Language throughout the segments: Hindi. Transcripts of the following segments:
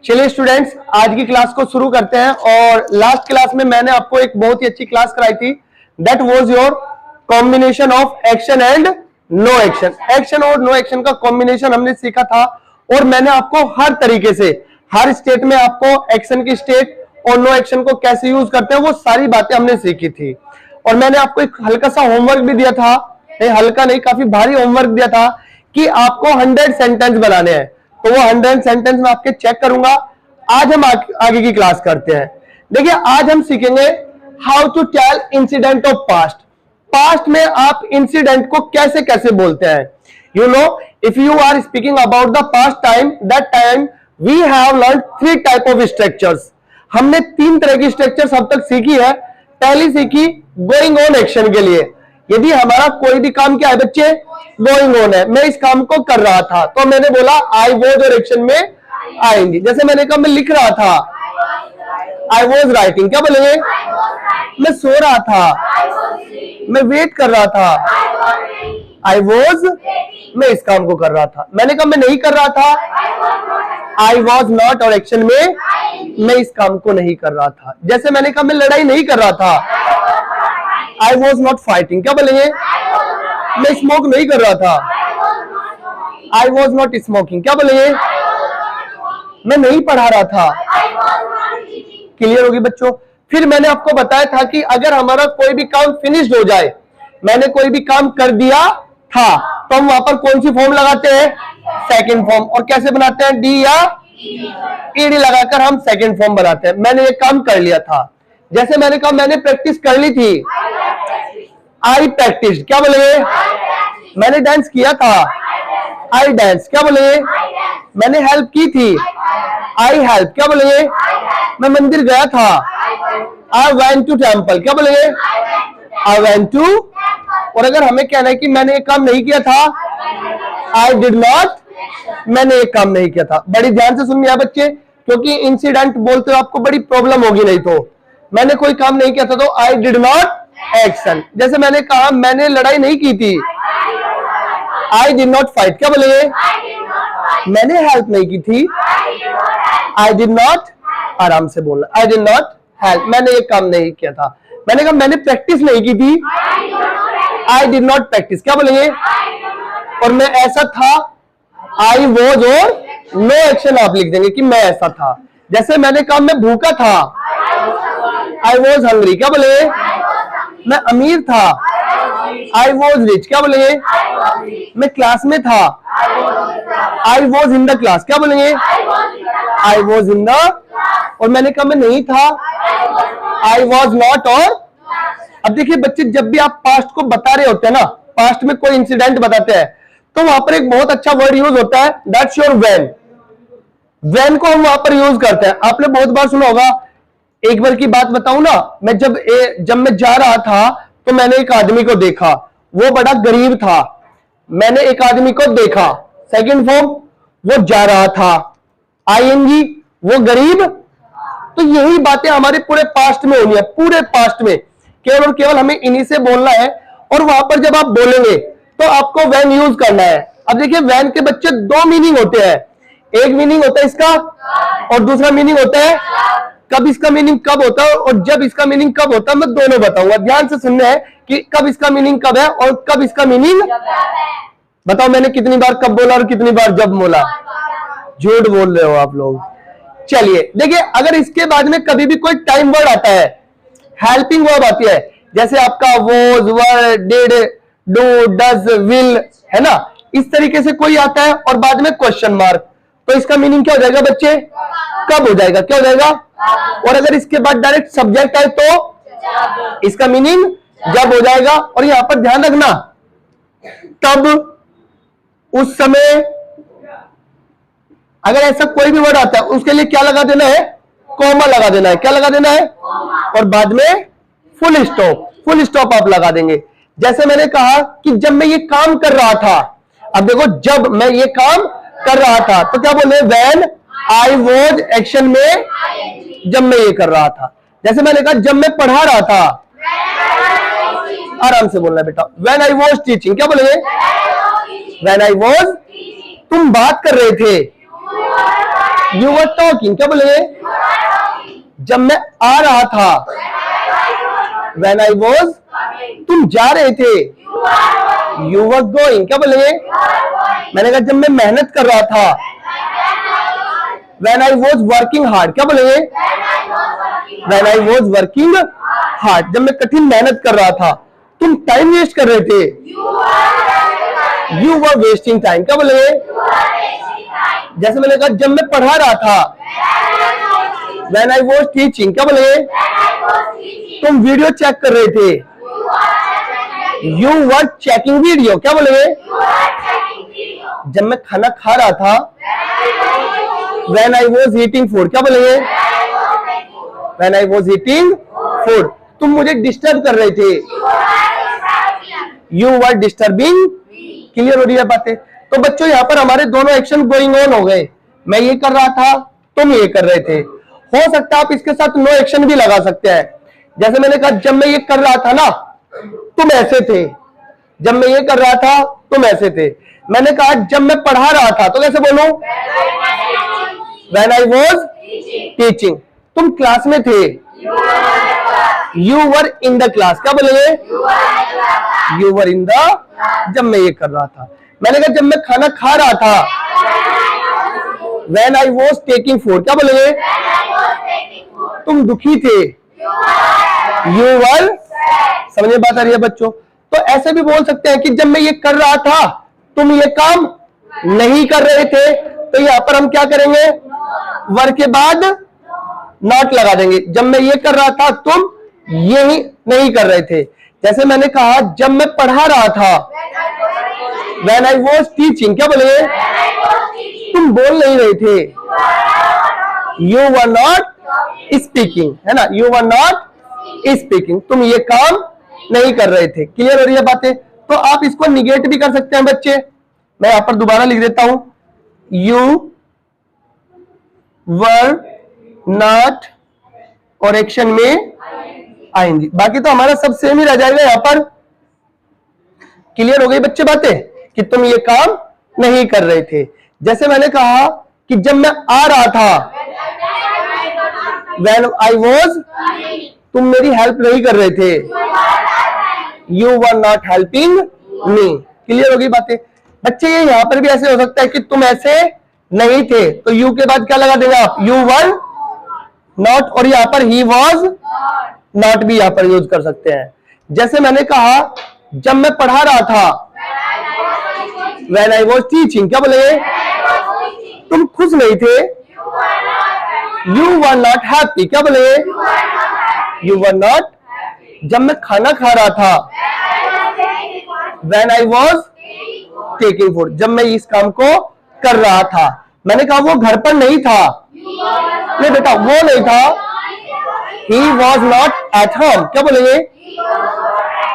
चलिए स्टूडेंट्स, आज की क्लास को शुरू करते हैं। और लास्ट क्लास में मैंने आपको एक बहुत ही अच्छी क्लास कराई थी, that was your combination of action and no action. Action और नो एक्शन का कॉम्बिनेशन हमने सीखा था, और मैंने आपको हर तरीके से हर स्टेट में आपको एक्शन की स्टेट और नो एक्शन को कैसे यूज करते हैं वो सारी बातें हमने सीखी थी। और मैंने आपको एक हल्का सा होमवर्क भी दिया था, नहीं हल्का नहीं, काफी भारी होमवर्क दिया था कि आपको 100 सेंटेंस बनाने हैं। तो वो 100 सेंटेंस मैं आपके चेक करूंगा। आज हम आगे की क्लास करते हैं। देखिए, आज हम सीखेंगे how to tell incident of past. Past में आप इंसिडेंट को कैसे कैसे बोलते हैं। You know, if you are speaking about the past time, that time we have learn 3 type of structures. हमने 3 तरह की स्ट्रक्चर्स अब तक सीखी है। पहली सीखी गोइंग ऑन एक्शन के लिए। यदि हमारा कोई भी काम क्या है बच्चे, गोइंग ऑन है, मैं इस काम को कर रहा था, तो मैंने बोला आई वॉज, और एक्शन में आएंगे। जैसे मैंने कहा मैं लिख रहा था, आई वॉज राइटिंग, क्या बोलेंगे, मैं सो रहा था, मैं वेट कर रहा था, आई वॉज, मैं इस काम को कर रहा था। मैंने कहा मैं नहीं कर रहा था, आई वॉज नॉट, और एक्शन में मैं इस काम को नहीं कर रहा था। जैसे मैंने कहा मैं लड़ाई नहीं कर रहा था, आई वॉज नॉट फाइटिंग, क्या बोलेंगे, मैं स्मोक नहीं कर रहा था, आई वॉज नॉट स्मोकिंग, क्या बोलेंगे, मैं नहीं पढ़ा रहा था। क्लियर होगी बच्चों। फिर मैंने आपको बताया था कि अगर हमारा कोई भी काम फिनिश्ड हो जाए, मैंने कोई भी काम कर दिया था, तो हम वहां पर कौन सी फॉर्म लगाते हैं, सेकंड फॉर्म। और कैसे बनाते हैं, डी या ईडी लगाकर हम सेकंड फॉर्म बनाते हैं। मैंने ये काम कर लिया था। जैसे मैंने कहा मैंने प्रैक्टिस कर ली थी, आई प्रैक्टिस, क्या बोलेंगे, मैंने डांस किया था, आई डांस, क्या बोलेंगे, मैंने हेल्प की थी, आई हेल्प, क्या बोलेंगे, मैं मंदिर गया था, आई वेंट टू टेम्पल, क्या बोलेंगे, आई वेंट टू। और अगर हमें कहना है कि मैंने एक काम नहीं किया था, आई डिड नॉट, मैंने एक काम नहीं किया था। बड़ी ध्यान से सुनिए बच्चे, क्योंकि इंसिडेंट बोलते हो आपको बड़ी प्रॉब्लम होगी। नहीं तो मैंने कोई काम नहीं किया था, तो आई डिड नॉट एक्शन। जैसे मैंने कहा मैंने लड़ाई नहीं की थी, आई डिड नॉट फाइट, क्या बोलेंगे, मैंने हेल्प नहीं की थी, आई डिड नॉट, आराम से बोलना, आई डिड नॉट हेल्प, मैंने ये काम नहीं किया था। मैंने कहा मैंने प्रैक्टिस नहीं की थी, आई डिड नॉट प्रैक्टिस, क्या बोलेंगे, और मैं ऐसा था, आई वॉज, और नो एक्शन आप लिख देंगे कि मैं ऐसा था। जैसे मैंने कहा मैं भूखा था, आई वॉज हंग्री, क्या बोलेंगे, मैं अमीर था, आई वॉज रिच, क्या बोलेंगे, मैं क्लास में था, I was in the class, क्या बोलेंगे, आई वॉज इन द। और मैंने कहा मैं नहीं था, आई वॉज नॉट। और अब देखिए बच्चे, जब भी आप पास्ट को बता रहे होते हैं ना, पास्ट में कोई इंसिडेंट बताते हैं, तो वहां पर एक बहुत अच्छा वर्ड यूज होता है, दैट्स योर व्हेन। व्हेन को हम वहां पर यूज करते हैं। आपने बहुत बार सुना होगा। एक बार की बात बताऊं ना, मैं जब मैं जा रहा था, तो मैंने एक आदमी को देखा, वो बड़ा गरीब था, मैंने एक आदमी को देखा। सेकंड फॉर्म, वो जा रहा था, आईएनजी, वो गरीब। तो यही बातें हमारे पूरे पास्ट में होनी है, पूरे पास्ट में केवल और केवल हमें इन्हीं से बोलना है। और वहां पर जब आप बोलेंगे तो आपको व्हेन यूज करना है। अब देखिए, व्हेन के बच्चे 2 मीनिंग होते हैं। एक मीनिंग होता है इसका, और दूसरा मीनिंग होता है कब। इसका मीनिंग कब होता है और जब इसका मीनिंग कब होता है, मैं दोनों बताऊंगा। ध्यान से सुनना है कि कब इसका मीनिंग कब है और कब इसका मीनिंग। बताओ मैंने कितनी बार कब बोला और कितनी बार जब बोला। झूठ बोल रहे हो आप लोग। चलिए देखिए, अगर इसके बाद में कभी भी कोई टाइम वर्ड आता है, हेल्पिंग वर्ब आती है, जैसे आपका was, were, did, do, does, will, है ना, इस तरीके से कोई आता है और बाद में क्वेश्चन मार्क, तो इसका मीनिंग क्या हो जाएगा बच्चे, कब हो जाएगा, क्या हो जाएगा। और अगर इसके बाद डायरेक्ट सब्जेक्ट आए तो इसका मीनिंग जब हो जाएगा। और यहां पर ध्यान रखना, तब, उस समय, अगर ऐसा कोई भी वर्ड आता है उसके लिए क्या लगा देना है, कॉमा लगा देना है। क्या लगा देना है, और बाद में फुल स्टॉप, फुल स्टॉप आप लगा देंगे। जैसे मैंने कहा कि जब मैं ये काम कर रहा था, अब देखो जब मैं ये काम कर रहा था, तो क्या बोले, व्हेन आई वॉज, एक्शन में जब मैं ये कर रहा था। जैसे मैंने कहा जब मैं पढ़ा रहा था, आराम से बोलना बेटा, व्हेन आई वॉज टीचिंग, क्या बोलेंगे, व्हेन आई वॉज, तुम बात कर रहे थे, यू वर टॉकिंग, क्या बोलेंगे? जब मैं आ रहा था, व्हेन आई वॉज, तुम जा रहे थे, यू वर गोइंग, क्या बोलेंगे? मैंने कहा जब मैं मेहनत कर रहा था, when I was working hard, क्या बोलेंगे? When I was working hard, जब मैं कठिन मेहनत कर रहा था। तुम टाइम वेस्ट कर रहे थे, यू वर वेस्टिंग टाइम, क्या बोलेंगे? जैसे मैंने कहा जब मैं पढ़ा रहा था, व्हेन आई वॉज टीचिंग, क्या बोलेंगे? तुम वीडियो चेक कर रहे थे, यू वर चेकिंग वीडियो, क्या बोलेंगे? जब मैं खाना खा रहा था, when I was eating food, क्या बोलेंगे? When I was eating food, तुम मुझे डिस्टर्ब कर रहे थे, यू वर डिस्टर्बिंग। क्लियर हो रही है बातें? तो बच्चों यहाँ पर हमारे दोनों एक्शन गोइंग ऑन हो गए। मैं ये कर रहा था, तुम ये कर रहे थे। हो सकता है आप इसके साथ नो एक्शन भी लगा सकते हैं। जैसे मैंने कहा जब मैं ये कर रहा था ना, तुम ऐसे थे। जब मैं ये कर रहा था, तुम ऐसे थे। मैंने कहा जब मैं पढ़ा रहा था, तो कैसे बोलूं? When I was teaching. तुम क्लास में थे, you were in the class, क्या बोलेंगे? You were in the. जब मैं ये कर रहा था। मैंने कहा जब मैं खाना खा रहा था, when I was taking food, क्या बोलेंगे? तुम दुखी थे, यू वर। समझे बात आ रही है बच्चों? तो ऐसे भी बोल सकते हैं कि जब मैं ये कर रहा था, तुम ये काम नहीं कर रहे थे। तो यहां पर हम क्या करेंगे? वर के बाद नॉट लगा देंगे। जब मैं ये कर रहा था, तुम ये ही नहीं कर रहे थे। जैसे मैंने कहा जब मैं पढ़ा रहा था, व्हेन आई वॉज टीचिंग, क्या बोलेंगे? तुम बोल नहीं रहे थे, यू वर नॉट स्पीकिंग, है ना? यू वर नॉट स्पीकिंग, तुम ये काम नहीं कर रहे थे। क्लियर हो रही है बातें? तो आप इसको निगेट भी कर सकते हैं बच्चे। मैं यहां पर दोबारा लिख देता हूं, यू वर नॉट, और एक्शन में आएंगी। बाकी तो हमारा सब सेम ही रह जाएगा यहां पर। क्लियर हो गई बच्चे बातें कि तुम ये काम नहीं कर रहे थे। जैसे मैंने कहा कि जब मैं आ रहा था, व्हेन आई वॉज, तुम मेरी हेल्प नहीं कर रहे थे, you were not helping me. Clear हो गई बातें बच्चे? ये यहां पर भी ऐसे हो सकता है कि तुम ऐसे नहीं थे, तो यू के बाद क्या लगा देंगे आप? You were not. और यहां पर ही वॉज नॉट भी यहां पर यूज कर सकते हैं। जैसे मैंने कहा जब मैं पढ़ा रहा था, व्हेन आई वॉज टीचिंग, क्या बोलेंगे? तुम खुश नहीं थे, यू वर नॉट हैप्पी, क्या बोलेंगे? You were not. जब मैं खाना खा रहा था, when I was taking food, जब मैं इस काम को कर रहा था। मैंने कहा वो घर पर नहीं था, नहीं बेटा वो नहीं था, he was not at home, क्या बोलेंगे?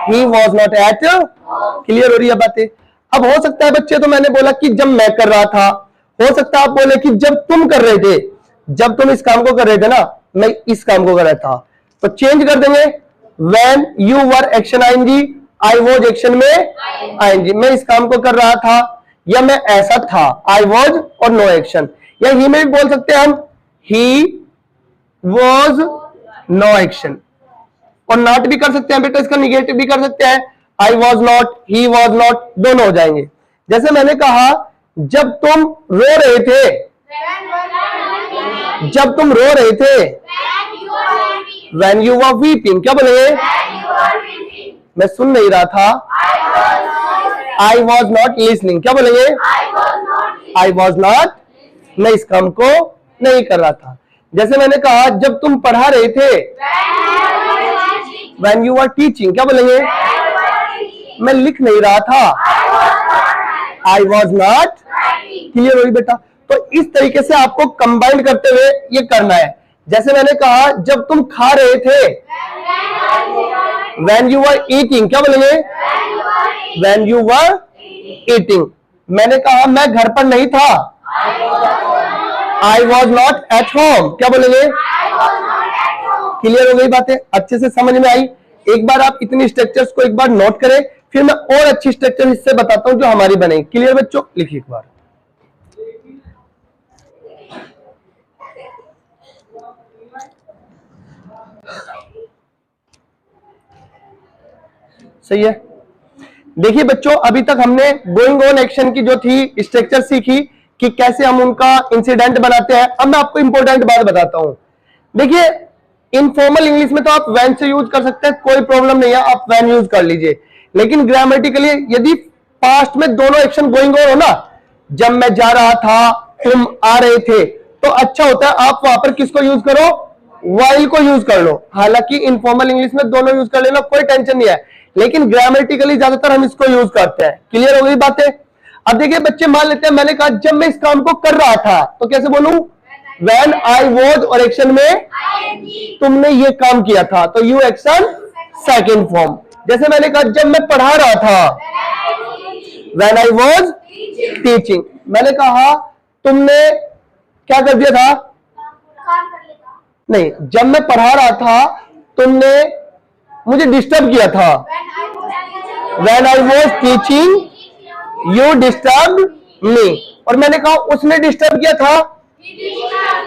he was not at। Clear हो रही है बातें? अब हो सकता है बच्चे, तो मैंने बोला कि जब मैं कर रहा था, हो सकता है आप बोले कि जब तुम कर रहे थे, जब तुम इस काम को कर रहे थे ना, मैं इस काम को कर रहा था, तो चेंज कर देंगे। when you were एक्शन आएंगी, I was एक्शन में आएंगी। मैं इस काम को कर रहा था, या मैं ऐसा था, I was और नो एक्शन। या ही में भी बोल सकते हैं हम, he was नो एक्शन। और नॉट भी कर सकते हैं बेटा, इसका निगेटिव भी कर सकते हैं। I was not, he was not, दोनों हो जाएंगे। जैसे मैंने कहा जब तुम रो रहे थे, जब तुम रो रहे थे, when you were weeping, क्या बोलेंगे? मैं सुन नहीं रहा था, I was not listening, क्या बोलेंगे? I was not, मैं इस काम को नहीं कर रहा था। जैसे मैंने कहा जब तुम पढ़ा रहे थे, when you were teaching, क्या बोलेंगे? मैं लिख नहीं रहा था, I was not। क्लियर हुई बेटा? तो इस तरीके से आपको कंबाइन करते हुए ये करना है। जैसे मैंने कहा जब तुम खा रहे थे, when you were eating, क्या बोलेंगे? when you were eating। मैंने कहा मैं घर पर नहीं था, I was not at home, क्या बोलेंगे? क्लियर हो गई बातें? अच्छे से समझ में आई? एक बार आप इतनी स्ट्रक्चर्स को एक बार नोट करें, फिर मैं और अच्छी स्ट्रक्चर इससे बताता हूं जो हमारी बनेगी। क्लियर बच्चों? लिखिए एक बार। सही है। देखिए बच्चों, अभी तक हमने गोइंग ऑन एक्शन की जो थी स्ट्रक्चर सीखी कि कैसे हम उनका इंसिडेंट बनाते हैं। अब मैं आपको इंपॉर्टेंट बात बताता हूं। देखिए, इनफॉर्मल इंग्लिश में तो आप वैन से यूज कर सकते हैं, कोई प्रॉब्लम नहीं है, आप वैन यूज कर लीजिए। लेकिन ग्रामेटिकली यदि पास्ट में दोनों एक्शन गोइंग ऑन हो ना, जब मैं जा रहा था, तुम आ रहे थे, तो अच्छा होता है आप वहां पर किसको यूज करो, वाइल को यूज कर लो। हालांकि इनफॉर्मल इंग्लिश में दोनों यूज कर लेना, कोई टेंशन नहीं है, लेकिन ग्रामेटिकली ज्यादातर हम इसको यूज करते हैं। क्लियर हो गई बातें। अब देखिए बच्चे, मान लेते हैं मैंने कहा जब मैं इस काम को कर रहा था, तो कैसे बोलूं, व्हेन आई वाज, और एक्शन में तुमने ये काम किया था, तो यू एक्शन सेकंड फॉर्म। जैसे मैंने कहा जब मैं पढ़ा रहा था, व्हेन आई वाज टीचिंग। मैंने कहा तुमने क्या कर दिया था, नहीं, जब मैं पढ़ा रहा था तुमने मुझे डिस्टर्ब किया था, when I was teaching you disturb me. और मैंने कहा उसने डिस्टर्ब किया था,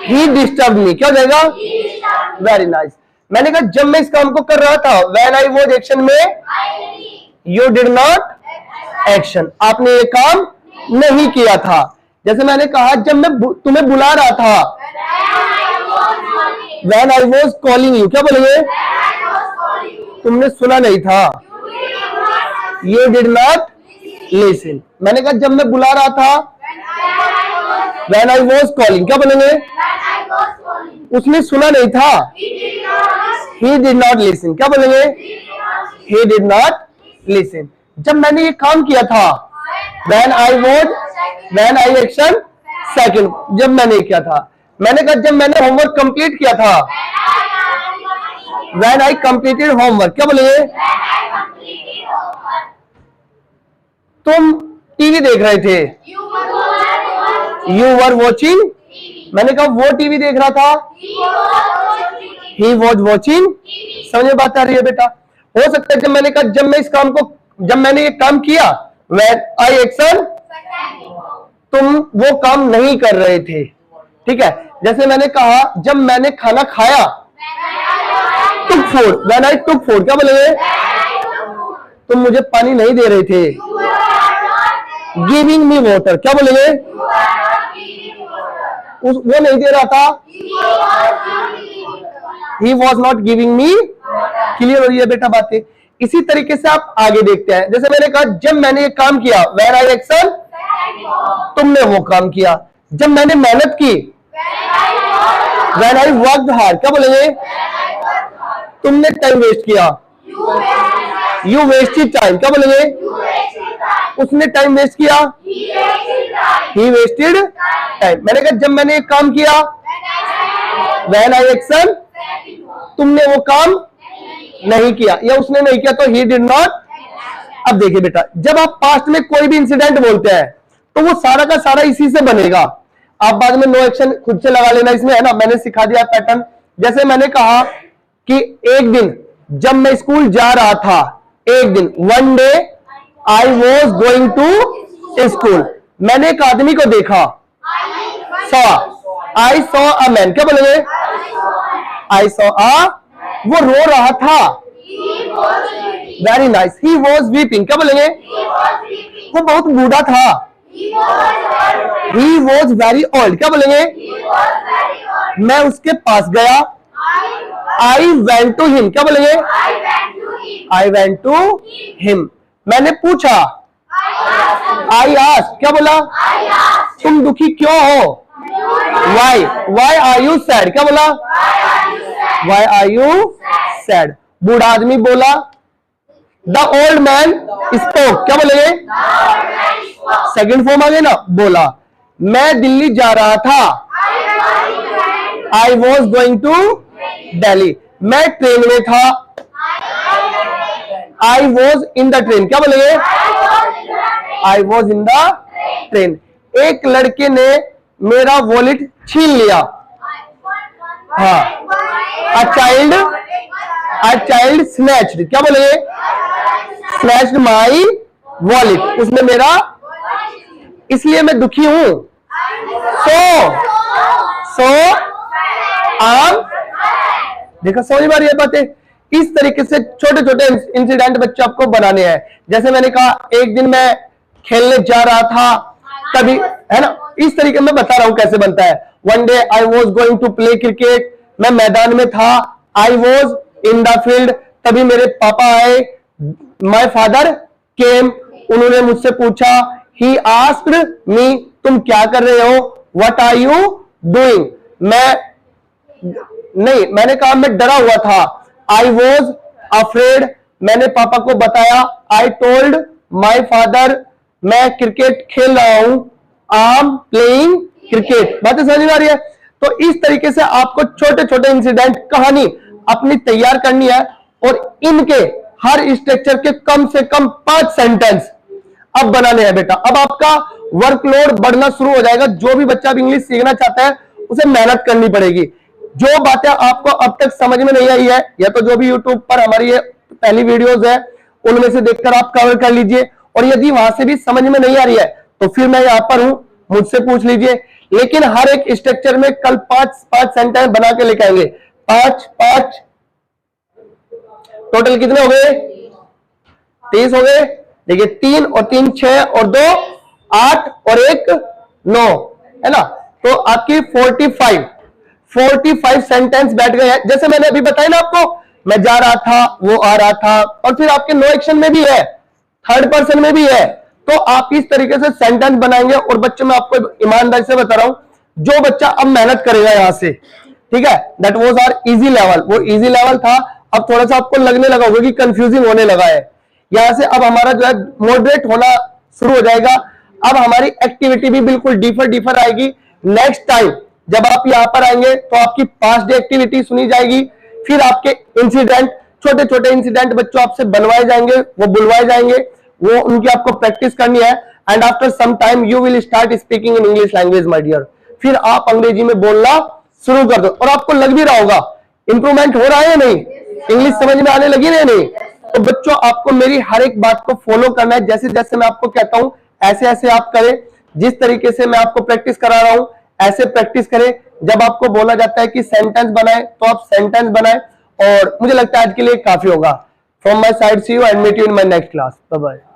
ही डिस्टर्ब मी। क्या हो जाएगा, वेरी नाइस। मैंने कहा जब मैं इस काम को कर रहा था, व्हेन आई वाज एक्शन में यू डिड नॉट एक्शन, आपने ये काम नहीं किया था। जैसे मैंने कहा जब मैं तुम्हें बुला रहा था, when I was calling you, क्या बोलेंगे, तुमने सुना नहीं था, यू डिड नॉट लिसन। मैंने कहा जब मैं बुला रहा था, व्हेन आई वाज कॉलिंग, क्या बोलेंगे, उसने सुना नहीं था, ही डिड नॉट लिसन। क्या बोलेंगे, ही डिड नॉट लिसन। जब मैंने ये काम किया था, व्हेन आई एक्शन सेकंड, जब मैंने किया था। मैंने कहा जब मैंने होमवर्क कंप्लीट किया था, व्हेन आई कंप्लीटेड होमवर्क। क्या बोलेंगे, तुम टीवी देख रहे थे, यू वर वॉचिंग। मैंने कहा वो टीवी देख रहा था, ही वॉज वॉचिंग। समझ में बात आ रही है बेटा। हो सकता है जब मैंने कहा जब मैं इस काम को, जब मैंने ये काम किया, व्हेन आई एक्शन, तुम वो काम नहीं कर रहे थे। ठीक है। जैसे मैंने कहा जब मैंने खाना खाया, took food, when I took food. क्या बोलेंगे, तुम मुझे पानी नहीं दे रहे थे, गिविंग मी वाटर। क्या बोलेंगे, वो नहीं दे रहा था, he was not giving me. Clear हो रही है बेटा बातें। इसी तरीके से आप आगे देखते हैं। जैसे मैंने कहा जब मैंने ये काम किया, व्हेन आई एक्शन, तुमने वो काम किया। जब मैंने मेहनत की, व्हेन आई वर्कड हार्ड। क्या बोलेंगे, तुमने टाइम वेस्ट किया, यू वेस्टेड टाइम। क्या बोलेंगे, उसने टाइम वेस्ट किया, ही वेस्टेड टाइम। मैंने कहा जब मैंने एक काम किया, व्हेन आई एक्शन, तुमने वो काम नहीं किया या उसने नहीं किया, तो ही डिड नॉट। अब देखिए बेटा, जब आप पास्ट में कोई भी इंसिडेंट बोलते हैं तो वो सारा का सारा इसी से बनेगा। आप बाद में नो एक्शन खुद से लगा लेना इसमें, है ना, मैंने सिखा दिया पैटर्न। जैसे मैंने कहा कि एक दिन जब मैं स्कूल जा रहा था, एक दिन, one day I was going to school. मैंने एक आदमी को देखा, आई सॉ अ मैन। क्या बोलेंगे, आई सॉ अ, वो रो रहा था, very nice, he was weeping. क्या बोलेंगे, वो बहुत बूढ़ा था, ही वॉज वेरी ओल्ड। क्या बोलेंगे, मैं उसके पास गया, आई वेंट टू हिम। क्या बोलेंगे, आई वेंट टू हिम। मैंने पूछा, आई आस्क्ड। क्या बोला, तुम दुखी क्यों हो, वाई आर यू सैड। क्या बोला, वाई आर यू सैड। बूढ़ा आदमी बोला, द ओल्ड मैन स्पोक। क्या बोलेंगे, सेकंड फॉर्म आ गया ना, बोला। मैं दिल्ली जा रहा था, I was going to Delhi. मैं ट्रेन में था, I was in the train. क्या बोलेंगे, I was in the train. एक लड़के ने मेरा वॉलेट छीन लिया, हाँ, अ चाइल्ड स्नैच्ड। क्या बोलेंगे, स्नैच्ड माई वॉलेट। उसने मेरा, इसलिए मैं दुखी हूं, सो आम। देखा, समझ में आ रही है बातें। इस तरीके से छोटे छोटे इंसिडेंट बच्चे आपको बनाने हैं। जैसे मैंने कहा एक दिन मैं खेलने जा रहा था तभी, है ना, इस तरीके में बता रहा हूं कैसे बनता है। One day I was going to play cricket, मैं मैदान में था। I was in the field, तभी मेरे पापा आए। माई फादर केम, उन्होंने मुझसे पूछा। ही आस्क्ड मी, तुम क्या कर रहे हो। व्हाट आर यू डूइंग, मैंने कहा मैं डरा हुआ था। आई वॉज अफ्रेड, मैंने पापा को बताया। आई टोल्ड माई फादर, मैं क्रिकेट खेल रहा हूं। I am playing cricket. बातें समझ में आ रही है। तो इस तरीके से आपको छोटे छोटे इंसिडेंट, कहानी अपनी तैयार करनी है और इनके हर स्ट्रक्चर के कम से कम 5 सेंटेंस अब बनाने हैं बेटा। अब आपका वर्कलोड बढ़ना शुरू हो जाएगा। जो भी बच्चा अब इंग्लिश सीखना चाहता है उसे मेहनत करनी पड़ेगी। जो बातें आपको अब तक समझ में नहीं आई है, या तो जो भी यूट्यूब पर हमारी ये पहली वीडियोस है उनमें से देखकर आप कवर कर लीजिए, और यदि वहां से भी समझ में नहीं आ रही है तो फिर मैं यहां पर हूं, मुझसे पूछ लीजिए। लेकिन हर एक स्ट्रक्चर में कल 5 सेंटेंस बना के लेके आएंगे। 5 टोटल कितने हो गए, 30 हो गए। देखिए 3 और 3 6 और 2 8 और 1 9, है ना। तो आपकी 45 सेंटेंस बैठ गए हैं। जैसे मैंने अभी बताया ना आपको, मैं जा रहा था, वो आ रहा था, और फिर आपके नो एक्शन में भी है, थर्ड पर्सन में भी है। तो आप इस तरीके से सेंटेंस बनाएंगे। और बच्चों मैं आपको ईमानदारी से बता रहा हूं, जो बच्चा अब मेहनत करेगा यहां से, ठीक है, that was our easy level, वो इजी लेवल था। अब थोड़ा सा आपको लगने लगा होगा कि कंफ्यूजिंग होने लगा है। यहां से अब हमारा जो है मॉडरेट होना शुरू हो जाएगा। अब हमारी एक्टिविटी भी बिल्कुल डीफर आएगी। नेक्स्ट टाइम जब आप यहां पर आएंगे तो आपकी पास्ट डे एक्टिविटी सुनी जाएगी, फिर आपके इंसिडेंट, छोटे छोटे इंसिडेंट बच्चों आपसे बनवाए जाएंगे, वो बुलवाए जाएंगे, वो उनकी आपको प्रैक्टिस करनी है। And after some time you will start speaking in English language my dear. फिर आप अंग्रेजी में बोलना शुरू कर दो, और आपको लग भी रहा होगा इंप्रूवमेंट हो रहा है या नहीं, इंग्लिश समझ में आने लगी है नहीं। तो बच्चों आपको मेरी हर एक बात को फॉलो करना है। जैसे जैसे मैं आपको कहता हूं ऐसे ऐसे आप करें। जिस तरीके से मैं आपको प्रैक्टिस करा रहा हूं ऐसे प्रैक्टिस करें। जब आपको बोला जाता है कि सेंटेंस बनाए तो आप सेंटेंस बनाए। और मुझे लगता है आज के लिए काफी होगा। From my side, see you and meet you in my next class. Bye bye.